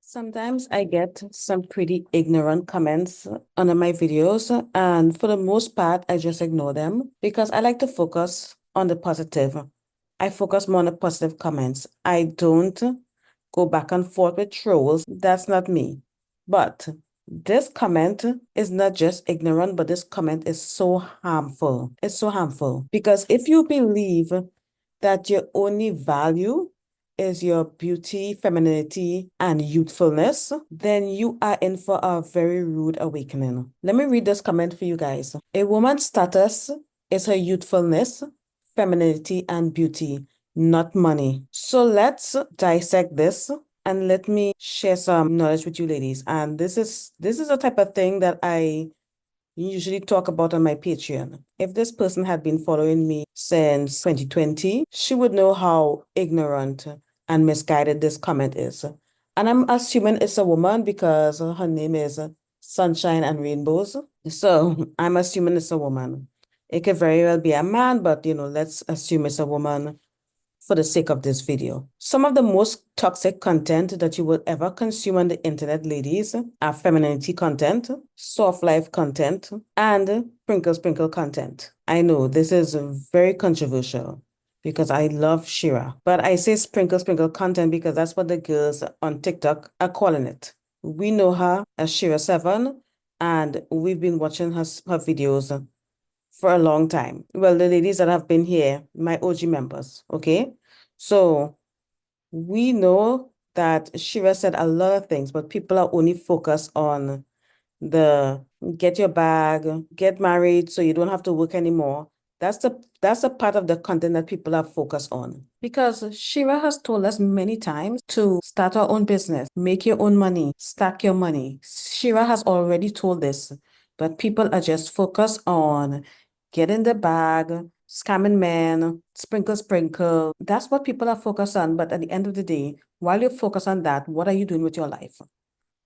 Sometimes I get some pretty ignorant comments under my videos, and for the most part, I just ignore them because I like to focus on the positive. I focus more on the positive comments. I don't go back and forth with trolls. That's not me. But this comment is not just ignorant, but this comment is so harmful. It's so harmful because if you believe that your only value is your beauty, femininity, and youthfulness, then you are in for a very rude awakening. Let me read this comment for you guys. A woman's status is her youthfulness, femininity, and beauty, not money. So let's dissect this and let me share some knowledge with you ladies. And this is a type of thing that I usually talk about on my Patreon. If this person had been following me since 2020, she would know how ignorant and misguided this comment is. And I'm assuming it's a woman because her name is Sunshine and Rainbows. So I'm assuming it's a woman. It could very well be a man, but let's assume it's a woman for the sake of this video. Some of the most toxic content that you will ever consume on the internet, ladies, are femininity content, soft life content, and sprinkle content. I know this is very controversial because I love Shira, but I say sprinkle content because that's what the girls on TikTok are calling it. We know her as Shira7, and we've been watching her videos for a long time. Well, the ladies that have been here, my OG members, okay? So we know that Shira said a lot of things, but people are only focused on the get your bag, get married so you don't have to work anymore. That's a part of the content that people are focused on. Because Shira has told us many times to start our own business, make your own money, stack your money. Shira has already told this, but people are just focused on getting the bag, scamming men, sprinkle. That's what people are focused on. But at the end of the day, while you focus on that, what are you doing with your life?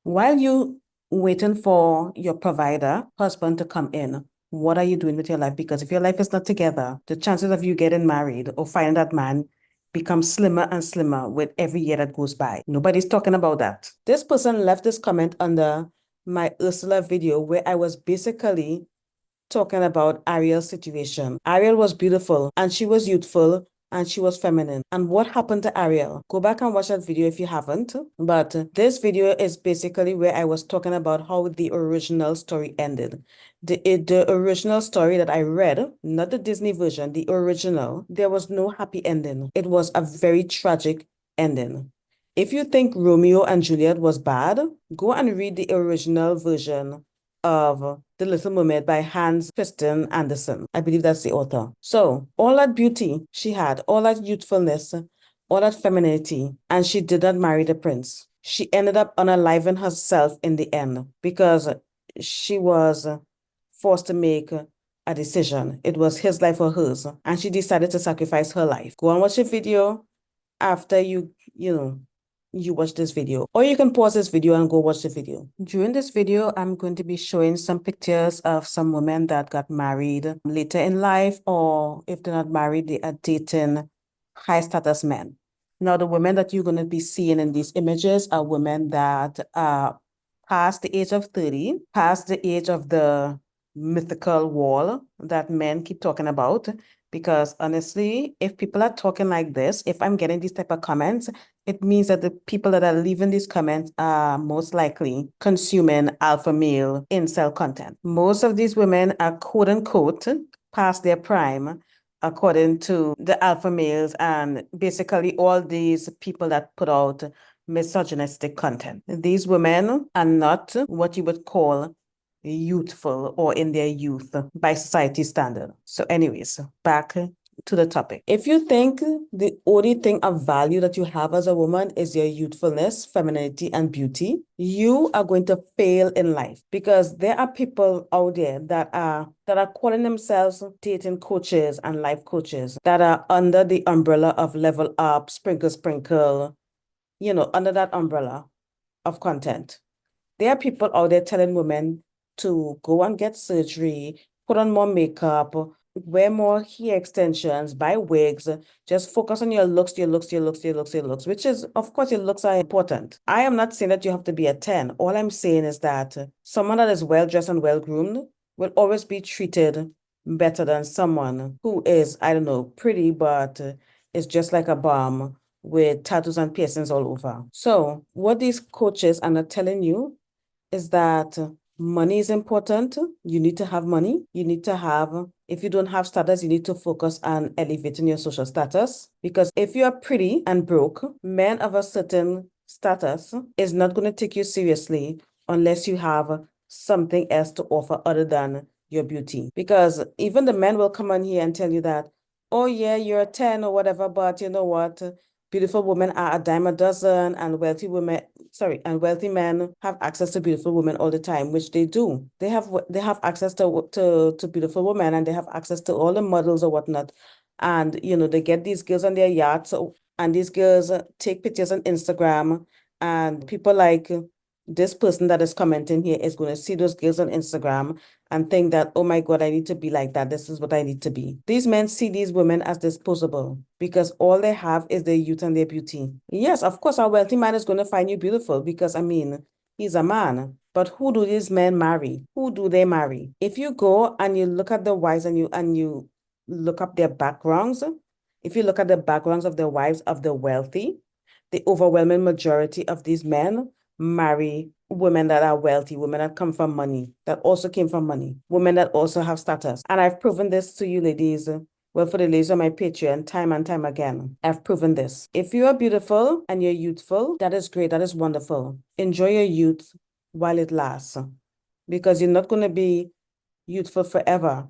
While you waiting for your provider, husband to come in, what are you doing with your life? Because if your life is not together, the chances of you getting married or finding that man becomes slimmer and slimmer with every year that goes by. Nobody's talking about that. This person left this comment under my Ursula video where I was basically talking about Ariel's situation. Ariel was beautiful and she was youthful and she was feminine. And what happened to Ariel? Go back and watch that video if you haven't. But this video is basically where I was talking about how the original story ended. The original story that I read, not the Disney version, the original, there was no happy ending. It was a very tragic ending. If you think Romeo and Juliet was bad, go and read the original version of The Little Mermaid by Hans Christian Andersen. I believe that's the author. So all that beauty she had, all that youthfulness, all that femininity, and she did not marry the prince. She ended up unaliving herself in the end because she was forced to make a decision. It was his life or hers, and she decided to sacrifice her life. Go and watch the video after you watch this video, or you can pause this video and go watch the video. During this video, I'm going to be showing some pictures of some women that got married later in life, or if they're not married, they are dating high status men. Now, the women that you're going to be seeing in these images are women that are past the age of 30, past the age of the mythical wall that men keep talking about. Because honestly, if people are talking like this, if I'm getting these type of comments, it means that the people that are leaving these comments are most likely consuming alpha male incel content. Most of these women are quote unquote past their prime, according to the alpha males and basically all these people that put out misogynistic content. These women are not what you would call youthful or in their youth by society standard. So anyways, back to the topic. If you think the only thing of value that you have as a woman is your youthfulness, femininity, and beauty, you are going to fail in life because there are people out there that are calling themselves dating coaches and life coaches that are under the umbrella of Level Up, Sprinkle, under that umbrella of content. There are people out there telling women to go and get surgery, put on more makeup, wear more hair extensions, buy wigs, just focus on your looks, which is, of course, your looks are important. I am not saying that you have to be a 10. All I'm saying is that someone that is well-dressed and well-groomed will always be treated better than someone who is, I don't know, pretty, but is just like a bum with tattoos and piercings all over. So what these coaches are not telling you is that money is important. You need to have money. You need to have, if you don't have status, you need to focus on elevating your social status. Because if you are pretty and broke, men of a certain status is not going to take you seriously unless you have something else to offer other than your beauty. Because even the men will come on here and tell you that, oh yeah, you're a 10 or whatever, but you know what? Beautiful women are a dime a dozen, and wealthy men have access to beautiful women all the time, which they do. They have access to beautiful women, and they have access to all the models or whatnot. And they get these girls on their yachts, and these girls take pictures on Instagram, and people like this person that is commenting here is going to see those girls on Instagram and think that, oh my God, I need to be like that. This is what I need to be. These men see these women as disposable because all they have is their youth and their beauty. Yes, of course, a wealthy man is going to find you beautiful because, I mean, he's a man. But who do these men marry? Who do they marry? If you go and you look at the wives and you look up their backgrounds, if you look at the backgrounds of the wives of the wealthy, the overwhelming majority of these men marry women that are wealthy, women that come from money, that also came from money, women that also have status. And I've proven this to you ladies, well, for the ladies on my Patreon, time and time again. I've proven this. If you are beautiful and you're youthful, that is great, that is wonderful. Enjoy your youth while it lasts, because you're not going to be youthful forever.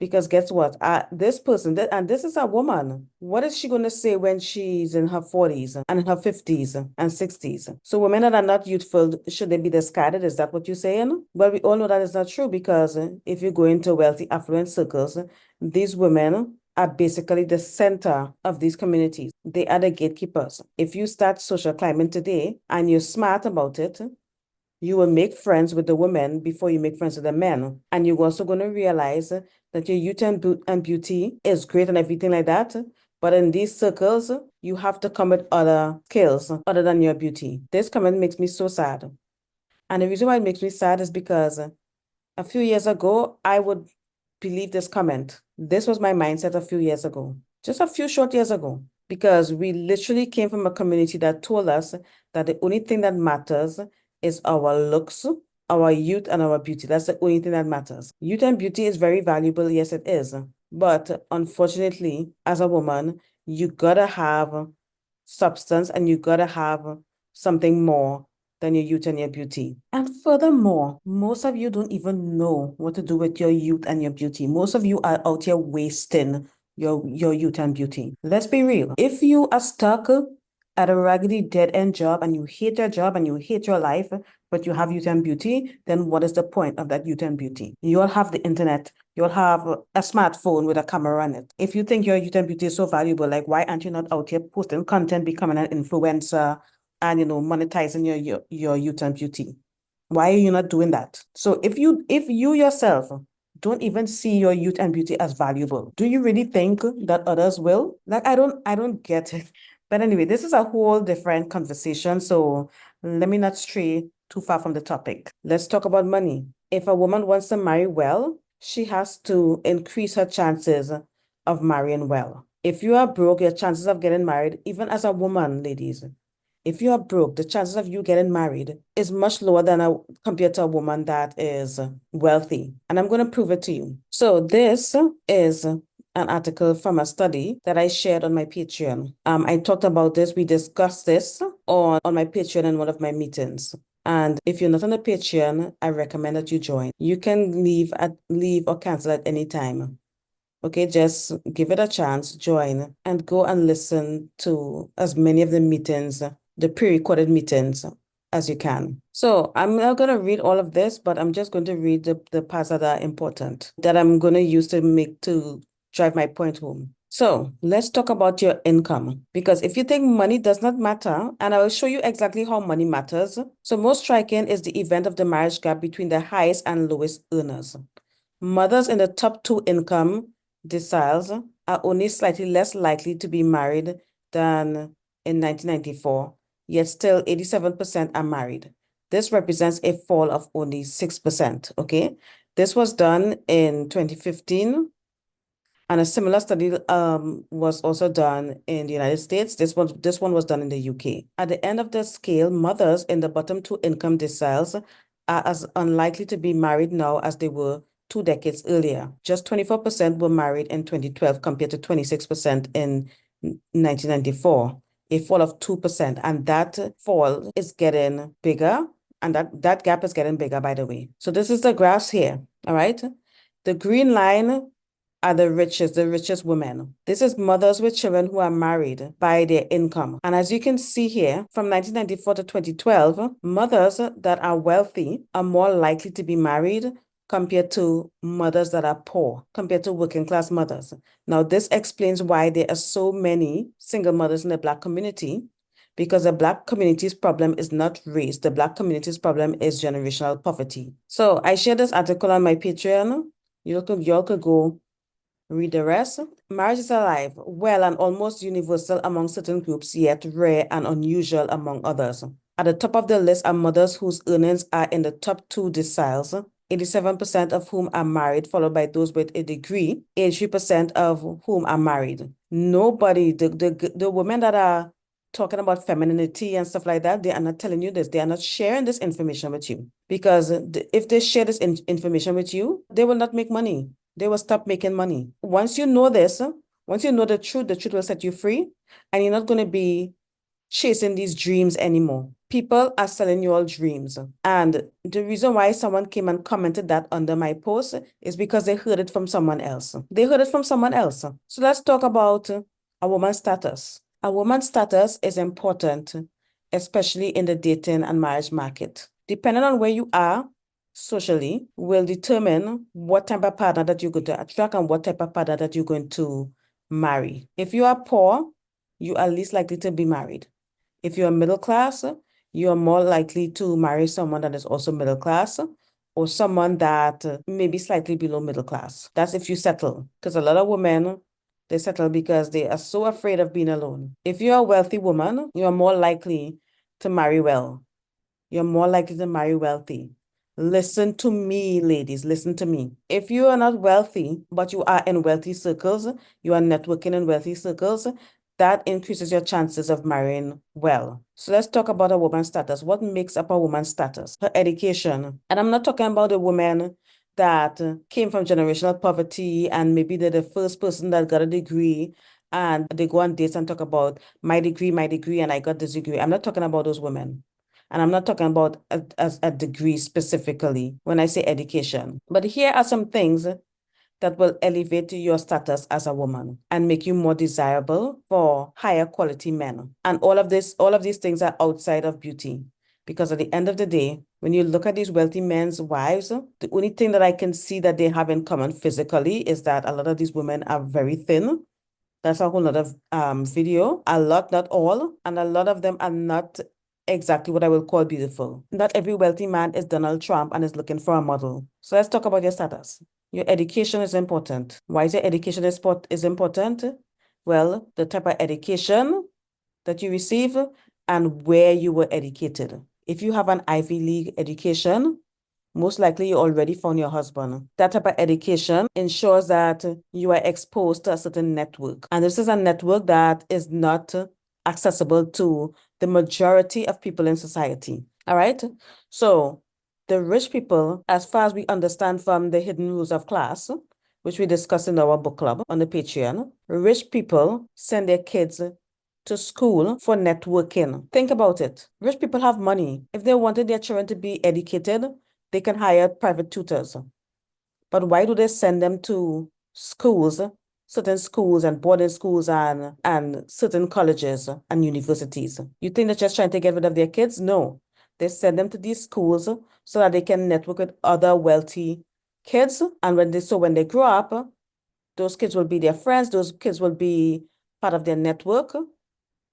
Because guess what? This person, and this is a woman. What is she going to say when she's in her 40s and in her 50s and 60s? So women that are not youthful, should they be discarded? Is that what you're saying? Well, we all know that is not true, because if you go into wealthy, affluent circles, these women are basically the center of these communities. They are the gatekeepers. If you start social climbing today and you're smart about it, you will make friends with the women before you make friends with the men. And you're also going to realize that your youth and beauty is great and everything like that. But in these circles, you have to come with other skills other than your beauty. This comment makes me so sad. And the reason why it makes me sad is because a few years ago, I would believe this comment. This was my mindset a few years ago, just a few short years ago, because we literally came from a community that told us that the only thing that matters is our looks, our youth, and our beauty. That's the only thing that matters. Youth and beauty is very valuable. Yes, it is. But unfortunately, as a woman, you gotta have substance and you gotta have something more than your youth and your beauty. And furthermore, most of you don't even know what to do with your youth and your beauty. Most of you are out here wasting your youth and beauty. Let's be real. If you are stuck at a raggedy dead-end job and you hate your job and you hate your life, but you have youth and beauty, then what is the point of that youth and beauty? You'll have the internet, you'll have a smartphone with a camera on it. If you think your youth and beauty is so valuable, like why aren't you not out here posting content, becoming an influencer, and monetizing your youth and beauty? Why are you not doing that? So if you yourself don't even see your youth and beauty as valuable, do you really think that others will? Like I don't get it. But anyway, this is a whole different conversation. So let me not stray too far from the topic. Let's talk about money. If a woman wants to marry well, she has to increase her chances of marrying well. If you are broke, your chances of getting married, even as a woman, ladies, if you are broke, the chances of you getting married is much lower than compared to a woman that is wealthy. And I'm going to prove it to you. So this is an article from a study that I shared on my Patreon. I talked about this. We discussed this on my Patreon in one of my meetings. And if you're not on the Patreon, I recommend that you join. You can leave or cancel at any time. Okay, just give it a chance, join, and go and listen to as many of the meetings, the pre-recorded meetings, as you can. So I'm not going to read all of this, but I'm just going to read the parts that are important, that I'm going to use to drive my point home. So let's talk about your income, because if you think money does not matter, and I will show you exactly how money matters. So most striking is the event of the marriage gap between the highest and lowest earners. Mothers in the top 2 income deciles are only slightly less likely to be married than in 1994, yet still 87% are married. This represents a fall of only 6%, okay? This was done in 2015, and a similar study was also done in the United States. This one was done in the UK. At the end of the scale, mothers in the bottom two income deciles are as unlikely to be married now as they were 2 decades earlier. Just 24% were married in 2012 compared to 26% in 1994, a fall of 2%. And that fall is getting bigger. And that gap is getting bigger, by the way. So this is the graphs here, all right? The green line are the richest women. This is mothers with children who are married by their income. And as you can see here, from 1994 to 2012, mothers that are wealthy are more likely to be married compared to mothers that are poor, compared to working class mothers. Now, this explains why there are so many single mothers in the Black community, because the Black community's problem is not race. The Black community's problem is generational poverty. So I shared this article on my Patreon. Y'all could go read the rest. Marriage is alive, well and almost universal among certain groups, yet rare and unusual among others. At the top of the list are mothers whose earnings are in the top two deciles, 87% of whom are married, followed by those with a degree, 83% of whom are married. Nobody, the women that are talking about femininity and stuff like that, they are not telling you this. They are not sharing this information with you. Because if they share this information with you, they will not make money. They will stop making money. Once you know this, once you know the truth will set you free, and you're not going to be chasing these dreams anymore. People are selling you all dreams. And the reason why someone came and commented that under my post is because they heard it from someone else. They heard it from someone else. So let's talk about a woman's status. A woman's status is important, especially in the dating and marriage market. Depending on where you are socially, will determine what type of partner that you're going to attract and what type of partner that you're going to marry. If you are poor, you are least likely to be married. If you're middle class, you're more likely to marry someone that is also middle class, or someone that may be slightly below middle class. That's if you settle. Because a lot of women, they settle because they are so afraid of being alone. If you're a wealthy woman, you are more likely to marry well. You're more likely to marry wealthy. Listen to me, ladies, listen to me. If you are not wealthy, but you are in wealthy circles, you are networking in wealthy circles, that increases your chances of marrying well. So let's talk about a woman's status. What makes up a woman's status? Her education. And I'm not talking about a woman that came from generational poverty and maybe they're the first person that got a degree and they go on dates and talk about my degree, and I got this degree. I'm not talking about those women. And I'm not talking about a degree specifically when I say education. But here are some things that will elevate your status as a woman and make you more desirable for higher quality men. And all of these things are outside of beauty. Because at the end of the day, when you look at these wealthy men's wives, the only thing that I can see that they have in common physically is that a lot of these women are very thin. That's a whole other video. A lot, not all, and a lot of them are not exactly what I will call beautiful. Not every wealthy man is Donald Trump and is looking for a model. So let's talk about your status. Your education is important. Why is your education is important? Well, the type of education that you receive and where you were educated. If you have an Ivy League education, most likely you already found your husband. That type of education ensures that you are exposed to a certain network. And this is a network that is not accessible to the majority of people in society. All right? So the rich people, as far as we understand from the hidden rules of class, which we discussed in our book club on the Patreon, rich people send their kids to school for networking. Think about it. Rich people have money. If they wanted their children to be educated, they can hire private tutors. But why do they send them to schools, certain schools and boarding schools and certain colleges and universities? You think they're just trying to get rid of their kids? No. They send them to these schools so that they can network with other wealthy kids. And when they grow up, those kids will be their friends, those kids will be part of their network,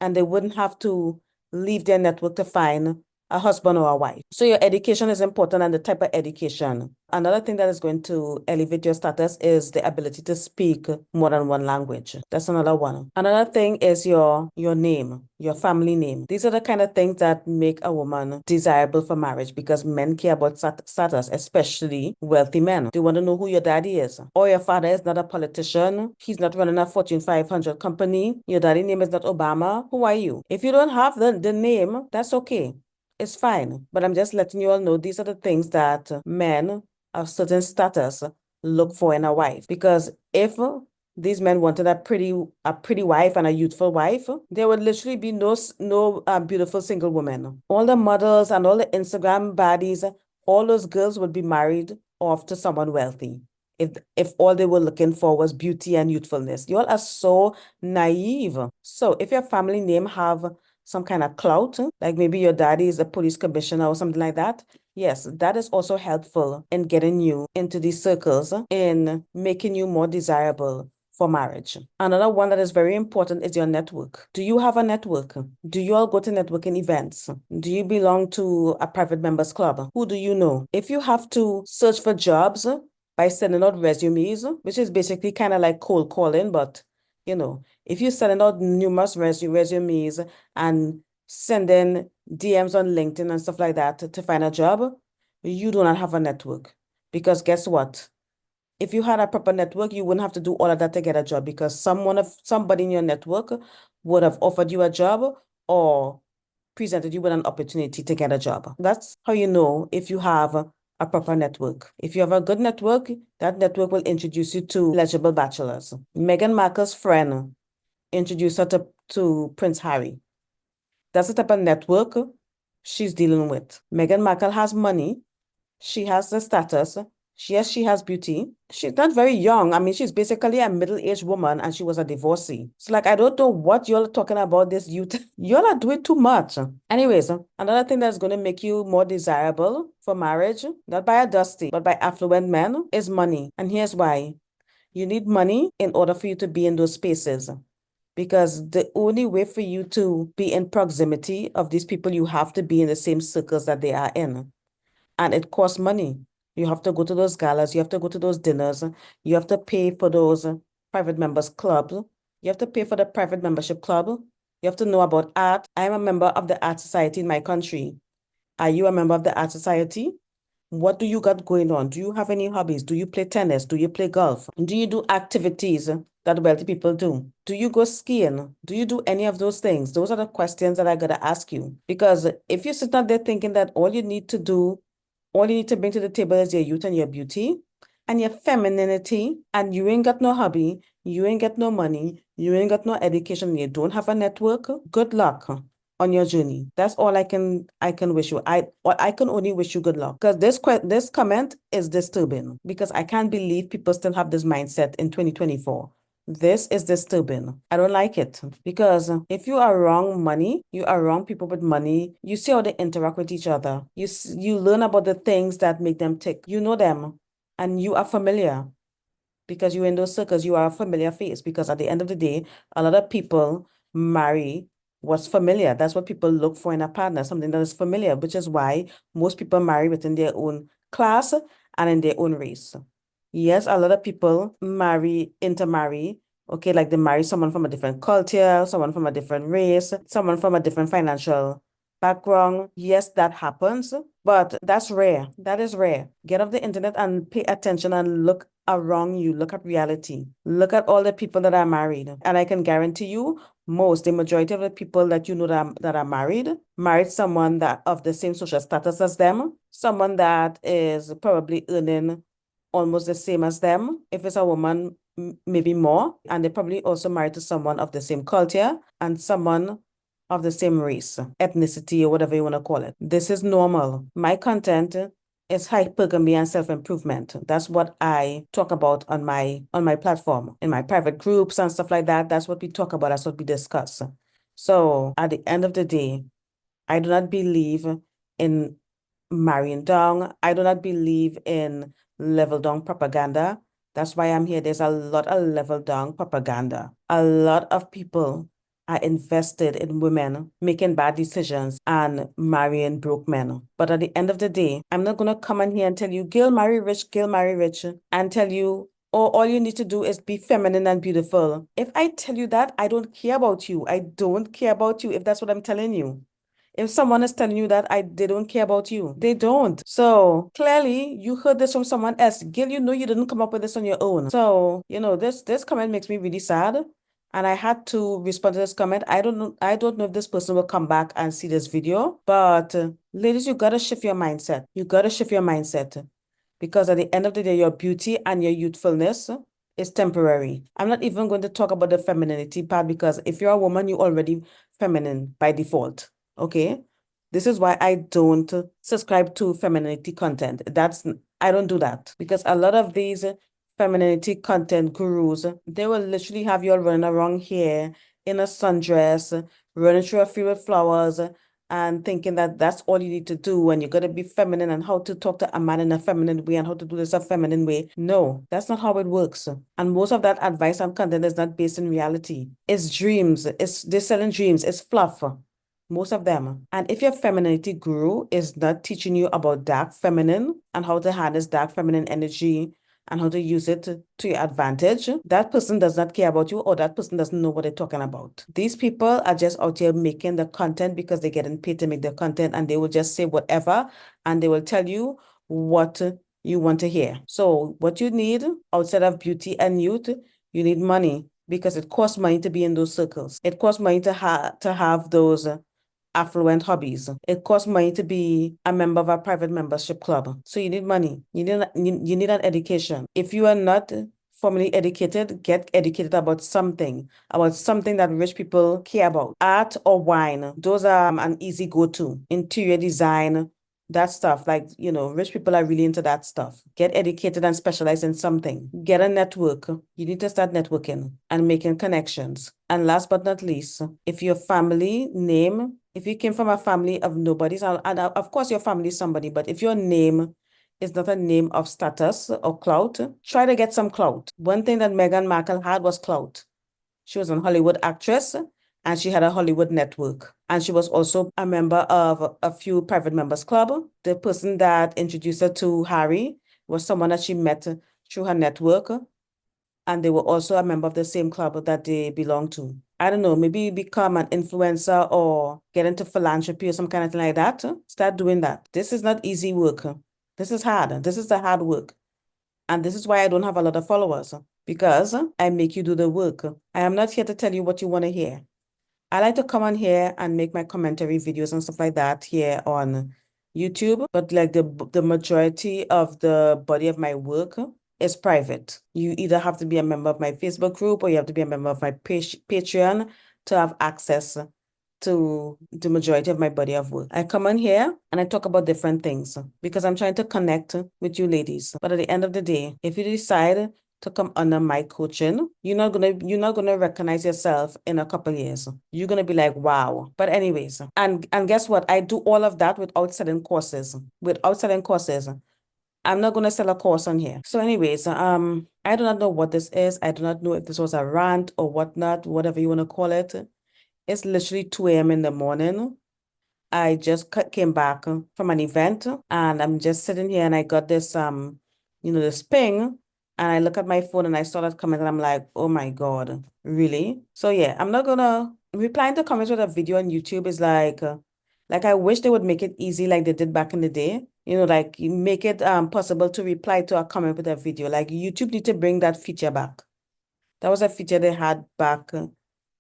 and they wouldn't have to leave their network to find a husband or a wife. So your education is important and the type of education. Another thing that is going to elevate your status is the ability to speak more than one language. That's another one. Another thing is your name, your family name. These are the kind of things that make a woman desirable for marriage because men care about status, especially wealthy men. They want to know who your daddy is. Or your father is not a politician. He's not running a Fortune 500 company. Your daddy name is not Obama. Who are you? If you don't have the name, that's okay. It's fine. But I'm just letting you all know these are the things that men of certain status look for in a wife. Because if these men wanted a pretty wife and a youthful wife, there would literally be no beautiful single woman. All the models and all the Instagram baddies, all those girls would be married off to someone wealthy. If all they were looking for was beauty and youthfulness. You all are so naive. So if your family name have some kind of clout, like maybe your daddy is a police commissioner or something like that, yes, that is also helpful in getting you into these circles, in making you more desirable for marriage. Another one that is very important is your network. Do you have a network? Do you all go to networking events? Do you belong to a private members club? Who do you know? If you have to search for jobs by sending out resumes, which is basically kind of like cold calling, but if you're sending out numerous resumes and sending DMs on LinkedIn and stuff like that to find a job, you do not have a network. Because guess what? If you had a proper network, you wouldn't have to do all of that to get a job because somebody in your network would have offered you a job or presented you with an opportunity to get a job. That's how you know if you have a proper network. If you have a good network, that network will introduce you to eligible bachelors. Meghan Markle's friend introduced her to Prince Harry. That's the type of network she's dealing with. Meghan Markle has money. She has the status. Yes, she has beauty. She's not very young. I mean, she's basically a middle-aged woman and she was a divorcee. So like, I don't know what you're talking about this youth. You're not doing too much. Anyways, another thing that's going to make you more desirable for marriage, not by a dusty, but by affluent men, is money. And here's why. You need money in order for you to be in those spaces. Because the only way for you to be in proximity of these people, you have to be in the same circles that they are in. And it costs money. You have to go to those galas, you have to go to those dinners, you have to pay for those private members clubs, you have to pay for the private membership club, you have to know about art. I'm a member of the art society in my country. Are you a member of the art society? What do you got going on? Do you have any hobbies? Do you play tennis? Do you play golf? Do you do activities that wealthy people do? Do you go skiing? Do you do any of those things? Those are the questions that I gotta ask you. Because if you sit out there thinking that all you need to bring to the table is your youth and your beauty and your femininity, and you ain't got no hobby, you ain't got no money, you ain't got no education, you don't have a network, good luck on your journey. That's all I can wish you. I can only wish you good luck. Because this comment is disturbing because I can't believe people still have this mindset in 2024. This is disturbing. I don't like it because if you are wrong money, you are wrong people with money, you see how they interact with each other. You learn about the things that make them tick. You know them and you are familiar because you're in those circles. You are a familiar face because at the end of the day, a lot of people marry what's familiar. That's what people look for in a partner, something that is familiar, which is why most people marry within their own class and in their own race. Yes, a lot of people intermarry. Okay, like they marry someone from a different culture, someone from a different race, someone from a different financial background. Yes, that happens, but that's rare. That is rare. Get off the internet and pay attention and look around you. Look at reality. Look at all the people that are married. And I can guarantee you, the majority of the people that you know that are married someone that of the same social status as them, someone that is probably earning almost the same as them. If it's a woman, maybe more. And they probably also married to someone of the same culture and someone of the same race, ethnicity, or whatever you want to call it. This is normal. My content is hypergamy and self-improvement. That's what I talk about on my platform, in my private groups and stuff like that. That's what we talk about. That's what we discuss. So at the end of the day, I do not believe in marrying down. I do not believe in level down propaganda. That's why I'm here. There's a lot of level down propaganda. A lot of people are invested in women making bad decisions and marrying broke men. But at the end of the day, I'm not going to come in here and tell you, girl, marry rich, and tell you, oh, all you need to do is be feminine and beautiful. If I tell you that, I don't care about you. I don't care about you if that's what I'm telling you. If someone is telling you that they don't care about you, they don't. So clearly you heard this from someone else. Gil, you know you didn't come up with this on your own. So, this comment makes me really sad. And I had to respond to this comment. I don't know if this person will come back and see this video, but ladies, you gotta shift your mindset. You gotta shift your mindset. Because at the end of the day, your beauty and your youthfulness is temporary. I'm not even going to talk about the femininity part because if you're a woman, you're already feminine by default. Okay? This is why I don't subscribe to femininity content. I don't do that because a lot of these femininity content gurus, they will literally have you all running around here in a sundress, running through a field with flowers, and thinking that that's all you need to do and you got to be feminine and how to talk to a man in a feminine way and how to do this a feminine way. No, that's not how it works. And most of that advice and content is not based in reality. It's dreams. They're selling dreams. It's fluff. Most of them. And if your femininity guru is not teaching you about dark feminine and how to harness dark feminine energy and how to use it to your advantage, that person does not care about you or that person doesn't know what they're talking about. These people are just out here making the content because they're getting paid to make the content and they will just say whatever and they will tell you what you want to hear. So what you need outside of beauty and youth, you need money because it costs money to be in those circles. It costs money to have those affluent hobbies. It costs money to be a member of a private membership club. So you need money. You need an education. If you are not formally educated, get educated about something that rich people care about. Art or wine, those are an easy go-to. Interior design, that stuff, like, rich people are really into that stuff. Get educated and specialize in something. Get a network. You need to start networking and making connections. And last but not least, if you came from a family of nobodies, and of course your family is somebody, but if your name is not a name of status or clout, try to get some clout. One thing that Meghan Markle had was clout. She was a Hollywood actress and she had a Hollywood network. And she was also a member of a few private members club. The person that introduced her to Harry was someone that she met through her network. And they were also a member of the same club that they belonged to. I don't know, maybe become an influencer or get into philanthropy or some kind of thing like that. Start doing that. This is not easy work. This is hard. This is the hard work. And this is why I don't have a lot of followers, because I make you do the work. I am not here to tell you what you want to hear. I like to come on here and make my commentary videos and stuff like that here on YouTube, but like the majority of the body of my work is private. You either have to be a member of my Facebook group or you have to be a member of my Patreon to have access to the majority of my body of work. I come on here and I talk about different things because I'm trying to connect with you ladies. But at the end of the day, if you decide to come under my coaching, you're not gonna recognize yourself in a couple years. You're gonna be like, wow. But anyways, and guess what? I do all of that without selling courses. I'm not gonna sell a course on here. So anyways, I do not know what this is. I do not know if this was a rant or whatnot, whatever you want to call it. It's literally 2 a.m. in the morning. I just came back from an event and I'm just sitting here and I got this, this ping and I look at my phone and I saw that comment and I'm like, oh my God, really? So yeah, I'm not gonna replying to comments with a video on YouTube is like I wish they would make it easy like they did back in the day. Like you make it possible to reply to a comment with a video. Like YouTube need to bring that feature back. That was a feature they had back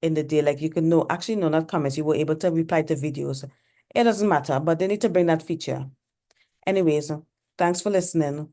in the day. Like you could know, actually, no, not comments. You were able to reply to videos. It doesn't matter, but they need to bring that feature. Anyways, thanks for listening.